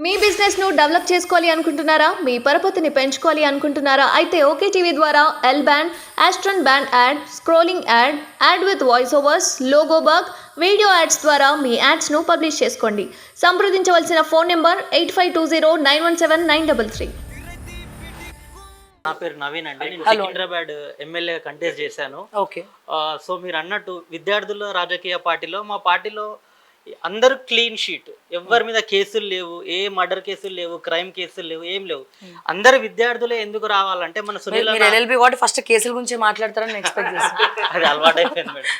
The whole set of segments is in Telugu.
మీ బిజినెస్ ను డెవలప్ చేసుకోవాలి అనుకుంటున్నారా? మీ పరపతిని పెంచుకోవాలి అనుకుంటున్నారా? అయితే ఓకే టీవీ ద్వారా L band, Aston band ad, scrolling ad, ad with voice overs, logo bug, video ads ద్వారా మీ యాడ్స్ ను పబ్లిష్ చేసుకోండి. సంప్రదించవలసిన ఫోన్ నెంబర్ 8520917933. నా పేరు నవీన్ అండి. నేను సికింద్రాబాద్ ఎమ్మెల్యే కంటెస్ట్ చేశాను. ఓకే. సో మీరు అన్నట్టు విద్యార్థుల రాజకీయ పార్టీలో మా పార్టీలో అందరూ క్లీన్ షీట్, ఎవరి మీద కేసులు లేవు, ఏ మర్డర్ కేసులు లేవు, క్రైమ్ కేసులు లేవు, ఏం లేవు. అందరు విద్యార్థులే ఎందుకు రావాలంటే మన సునీల్ ఎల్ఎల్బి వాటి ఫస్ట్ కేసుల గురించి మాట్లాడతారని ఎక్స్పెక్ట్ చేస్తాను. అది అలవాటు అయిపోయింది మేడం.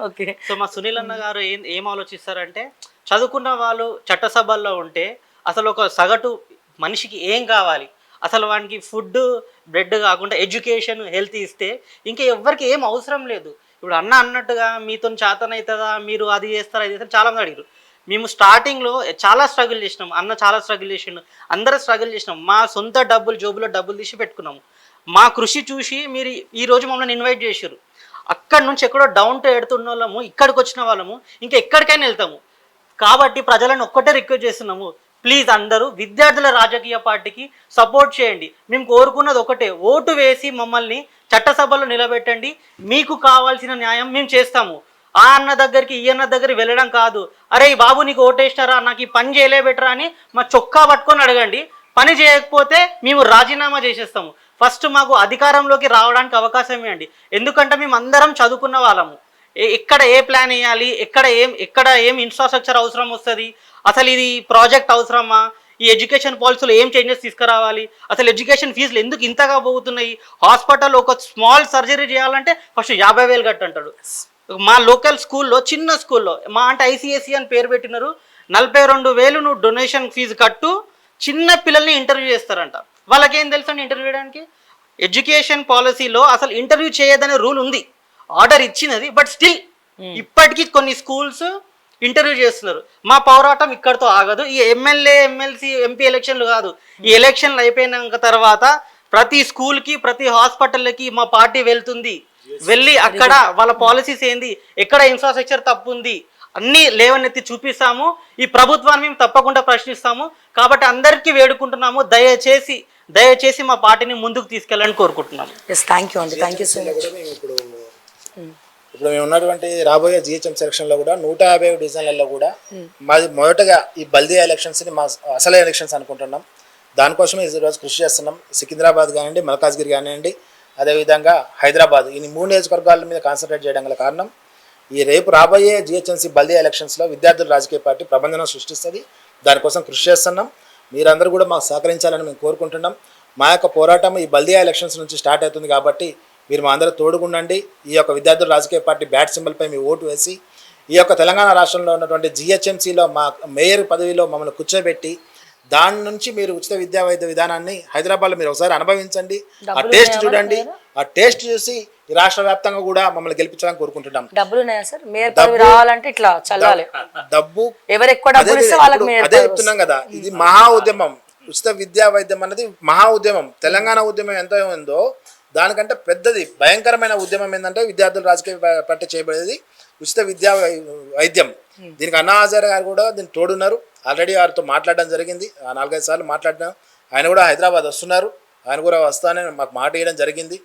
ఓకే. సో మా సునీల్ అన్న గారు ఏం ఆలోచిస్తారంటే, చదువుకున్న వాళ్ళు చట్టసభల్లో ఉంటే అసలు ఒక సగటు మనిషికి ఏం కావాలి, అసలు వానికి ఫుడ్ బ్రెడ్ కాకుండా ఎడ్యుకేషన్ హెల్త్ ఇస్తే ఇంకా ఎవరికి ఏం అవసరం లేదు. ఇప్పుడు అన్న అన్నట్టుగా మీతో చేతనవుతుందా, మీరు అది చేస్తారా ఇది చేస్తారా చాలామంది అడిగారు. మేము స్టార్టింగ్లో చాలా స్ట్రగుల్ చేసినాం, అన్న చాలా స్ట్రగుల్ చేసిండు, అందరూ స్ట్రగుల్ చేసినాం. మా సొంత డబ్బులు జోబులో డబ్బులు తీసి పెట్టుకున్నాము. మా కృషి చూసి మీరు ఈరోజు మమ్మల్ని ఇన్వైట్ చేశారు. అక్కడి నుంచి ఎక్కడో డౌన్ టు ఎడుతున్న వాళ్ళము ఇక్కడికి వచ్చిన వాళ్ళము ఇంకా ఎక్కడికైనా వెళ్తాము. కాబట్టి ప్రజలను ఒక్కటే రిక్వెస్ట్ చేస్తున్నాము, ప్లీజ్ అందరూ విద్యార్థుల రాజకీయ పార్టీకి సపోర్ట్ చేయండి. మేము కోరుకున్నది ఒకటే, ఓటు వేసి మమ్మల్ని చట్టసభలో నిలబెట్టండి. మీకు కావాల్సిన న్యాయం మేము చేస్తాము. ఆ అన్న దగ్గరికి ఈ అన్న దగ్గరికి వెళ్ళడం కాదు, అరే ఈ బాబు నీకు ఓటేస్తారా, నాకు ఈ పని చేయలేబెట్టరా అని మా చొక్కా పట్టుకొని అడగండి. పని చేయకపోతే మేము రాజీనామా చేసేస్తాము. ఫస్ట్ మాకు అధికారంలోకి రావడానికి అవకాశం ఇవ్వండి. ఎందుకంటే మేము అందరం చదువుకున్న వాళ్ళము. ఎక్కడ ఏ ప్లాన్ వేయాలి, ఎక్కడ ఏం ఇన్ఫ్రాస్ట్రక్చర్ అవసరం వస్తుంది, అసలు ఇది ప్రాజెక్ట్ అవసరమా, ఈ ఎడ్యుకేషన్ పాలసీలో ఏం చేంజెస్ తీసుకురావాలి, అసలు ఎడ్యుకేషన్ ఫీజులు ఎందుకు ఇంతగా పోతున్నాయి, హాస్పిటల్ ఒక స్మాల్ సర్జరీ చేయాలంటే ఫస్ట్ 50,000 కట్టంటాడు. మా లోకల్ స్కూల్లో చిన్న స్కూల్లో మా అంటే ఐసిఎస్సి అని పేరు పెట్టినారు, 42,000 నువ్వు డొనేషన్ ఫీజు కట్టు, చిన్న పిల్లల్ని ఇంటర్వ్యూ చేస్తారంట. వాళ్ళకేం తెలుసండి ఇంటర్వ్యూ చేయడానికి? ఎడ్యుకేషన్ పాలసీలో అసలు ఇంటర్వ్యూ చేయదనే రూల్ ఉంది, ఆర్డర్ ఇచ్చినది, బట్ స్టిల్ ఇప్పటికీ కొన్ని స్కూల్స్ ఇంటర్వ్యూ చేస్తున్నారు. మా పోరాటం ఇక్కడితో ఆగదు. ఈ ఎమ్మెల్యే ఎమ్మెల్సీ ఎంపీ ఎలక్షన్లు కాదు, ఈ ఎలక్షన్లు అయిపోయినాక తర్వాత ప్రతి స్కూల్కి ప్రతి హాస్పిటల్కి మా పార్టీ వెళ్తుంది. వెళ్ళి అక్కడ వాళ్ళ పాలసీస్ ఏంది, ఎక్కడ ఇన్ఫ్రాస్ట్రక్చర్ తప్పు ఉంది అన్నీ లేవనెత్తి చూపిస్తాము. ఈ ప్రభుత్వాన్ని మేము తప్పకుండా ప్రశ్నిస్తాము. కాబట్టి అందరికీ వేడుకుంటున్నాము, దయచేసి మా పార్టీని ముందుకు తీసుకెళ్ళాలని కోరుకుంటున్నాము. థ్యాంక్ యూ అండి, థ్యాంక్ యూ సో మచ్. ఇప్పుడు మేము ఉన్నటువంటి రాబోయే జిహెచ్ఎం సెలక్షన్లో కూడా 150 డివిజన్లలో కూడా మాది మొదటగా ఈ బల్దియా ఎలక్షన్స్ని మా అసలు ఎలక్షన్స్ అనుకుంటున్నాం. దానికోసమే ఈరోజు కృషి చేస్తున్నాం. సికింద్రాబాద్ కానివ్వండి, మల్కాజ్గిరి కానివ్వండి, అదేవిధంగా హైదరాబాద్, ఈ 3 నియోజకవర్గాల మీద కాన్సన్ట్రేట్ చేయడం గల కారణం ఈ రేపు రాబోయే జిహెచ్ఎంసీ బల్దియా ఎలక్షన్స్లో విద్యార్థుల రాజకీయ పార్టీ ప్రబంధనం సృష్టిస్తుంది. దానికోసం కృషి చేస్తున్నాం. మీరందరూ కూడా మాకు సహకరించాలని మేము కోరుకుంటున్నాం. మా యొక్క పోరాటం ఈ బల్దియా ఎలక్షన్స్ నుంచి స్టార్ట్ అవుతుంది కాబట్టి మీరు మా అందరూ తోడుగుండండి. ఈ యొక్క విద్యార్థుల రాజకీయ పార్టీ బ్యాట్ సింబల్పై మీ ఓటు వేసి ఈ యొక్క తెలంగాణ రాష్ట్రంలో ఉన్నటువంటి జిహెచ్ఎంసీలో మా మేయర్ పదవిలో మమ్మల్ని కూర్చోబెట్టి దాని నుంచి మీరు ఉచిత విద్యా వైద్య విధానాన్ని హైదరాబాద్లో మీరు ఒకసారి అనుభవించండి, ఆ టేస్ట్ చూడండి. ఆ టేస్ట్ చూసి ఈ రాష్ట్ర వ్యాప్తంగా కూడా మమ్మల్ని గెలిపించాలని కోరుకుంటున్నాం. డబ్బులు ఉన్నాయా సార్? మేయర్ పదవి రావాలంటే ఇట్లా చల్లాలి డబ్బు, ఎవరు ఎక్కువ డబ్బులు ఇస్తే వాళ్ళకి మేయర్ అదే చెప్తున్నాం కదా. ఇది మహా ఉద్యమం, ఉచిత విద్యా వైద్యం అన్నది మహా ఉద్యమం. తెలంగాణ ఉద్యమం ఎంతో ఉందో దానికంటే పెద్దది భయంకరమైన ఉద్యమం ఏంటంటే విద్యార్థుల రాజకీయ పార్టీ చేయబడేది ఉచిత విద్యా వైద్యం. దీనికి అన్నా హజారే గారు కూడా దీనికి తోడున్నారు. ఆల్రెడీ వారితో మాట్లాడడం జరిగింది, 4-5 సార్లు మాట్లాడినాం. ఆయన కూడా హైదరాబాద్ వస్తున్నారు, ఆయన కూడా వస్తానని మాకు మాట ఇవ్వడం జరిగింది.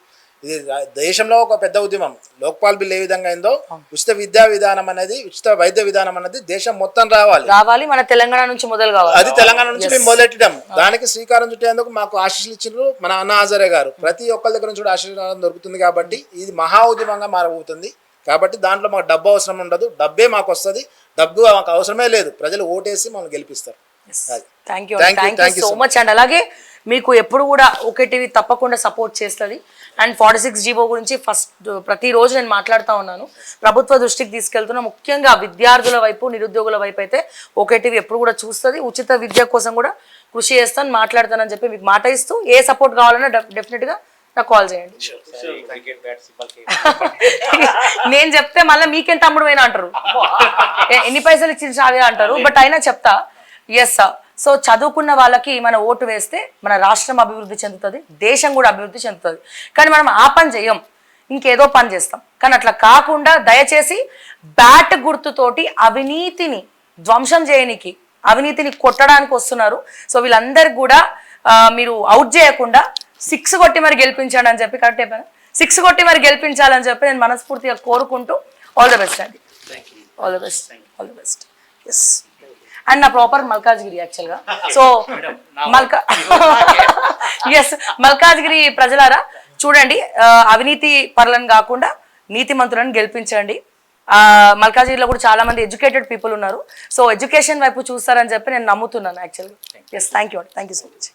ఇది దేశంలో ఒక పెద్ద ఉద్యమం. లోక్పాల్ బిల్ ఏ విధంగా అయిందో ఉచిత విద్యా విధానం అనేది, ఉచిత వైద్య విధానం అనేది దేశం మొత్తం రావాలి. మన తెలంగాణ నుంచి మొదలు కావాలి. అది తెలంగాణ నుంచి మేము మొదలెట్టడం. దానికి శ్రీకారం చుట్టేందుకు మాకు ఆశీస్సులు ఇచ్చిండ్రు మన అన్నా హజారే గారు. ప్రతి ఒక్కరి దగ్గర నుంచి కూడా ఆశీర్వాదం దొరుకుతుంది. కాబట్టి ఇది మహా ఉద్యమంగా మారబోతుంది. కాబట్టి దాంట్లో మాకు డబ్బు అవసరం ఉండదు, డబ్బే మాకు వస్తుంది. డబ్బు మాకు అవసరమే లేదు, ప్రజలు ఓటేసి మమ్మల్ని గెలిపిస్తారు. Thank you so much and అలాగే మీకు ఎప్పుడు కూడా ఓకే టీవీ తప్పకుండా సపోర్ట్ చేస్తుంది. అండ్ 46 జీవో గురించి ప్రతిరోజు నేను మాట్లాడుతూ ఉన్నాను, ప్రభుత్వ దృష్టికి తీసుకెళ్తున్నా. ముఖ్యంగా విద్యార్థుల వైపు, నిరుద్యోగుల వైపు అయితే ఓకే టీవీ ఎప్పుడు కూడా చూస్తుంది. ఉచిత విద్య కోసం కూడా కృషి చేస్తాను, మాట్లాడతానని చెప్పి మీకు మాట ఇస్తూ, ఏ సపోర్ట్ కావాలన్నా డెఫినెట్గా నాకు కాల్ చేయండి. నేను చెప్తే మళ్ళీ మీకేం తమ్ముడు అయినా అంటారు, ఎన్ని పైసలు ఇచ్చిన చావే అంటారు. బట్ అయినా చెప్తా, ఎస్ సార్. సో చదువుకున్న వాళ్ళకి మన ఓటు వేస్తే మన రాష్ట్రం అభివృద్ధి చెందుతుంది, దేశం కూడా అభివృద్ధి చెందుతుంది. కానీ మనం ఆ పని చేయం, ఇంకేదో పని చేస్తాం. కానీ అట్లా కాకుండా దయచేసి బ్యాట్ గుర్తుతోటి అవినీతిని ధ్వంసం చేయనికి అవినీతిని కొట్టడానికి వస్తున్నారు. సో వీళ్ళందరికీ కూడా మీరు అవుట్ చేయకుండా 6 కొట్టి మరి గెలిపించండి అని చెప్పి, కరెక్ట్ అయిపోయినా 6 కొట్టి మరి గెలిపించాలని చెప్పి నేను మనస్ఫూర్తిగా కోరుకుంటూ ఆల్ ద బెస్ట్ అండి. All the best, all the best. Yes, and నా ప్రాపర్ మల్కాజ్గిరి యాక్చువల్గా. సో ఎస్, మల్కాజ్గిరి ప్రజలారా చూడండి, అవినీతి పరులను కాకుండా నీతిమంతులను గెలిపించండి. మల్కాజ్గిరిలో కూడా చాలా మంది ఎడ్యుకేటెడ్ పీపుల్ ఉన్నారు. సో ఎడ్యుకేషన్ వైపు చూస్తారని చెప్పి నేను నమ్ముతున్నాను యాక్చువల్గా. Yes, thank you so much.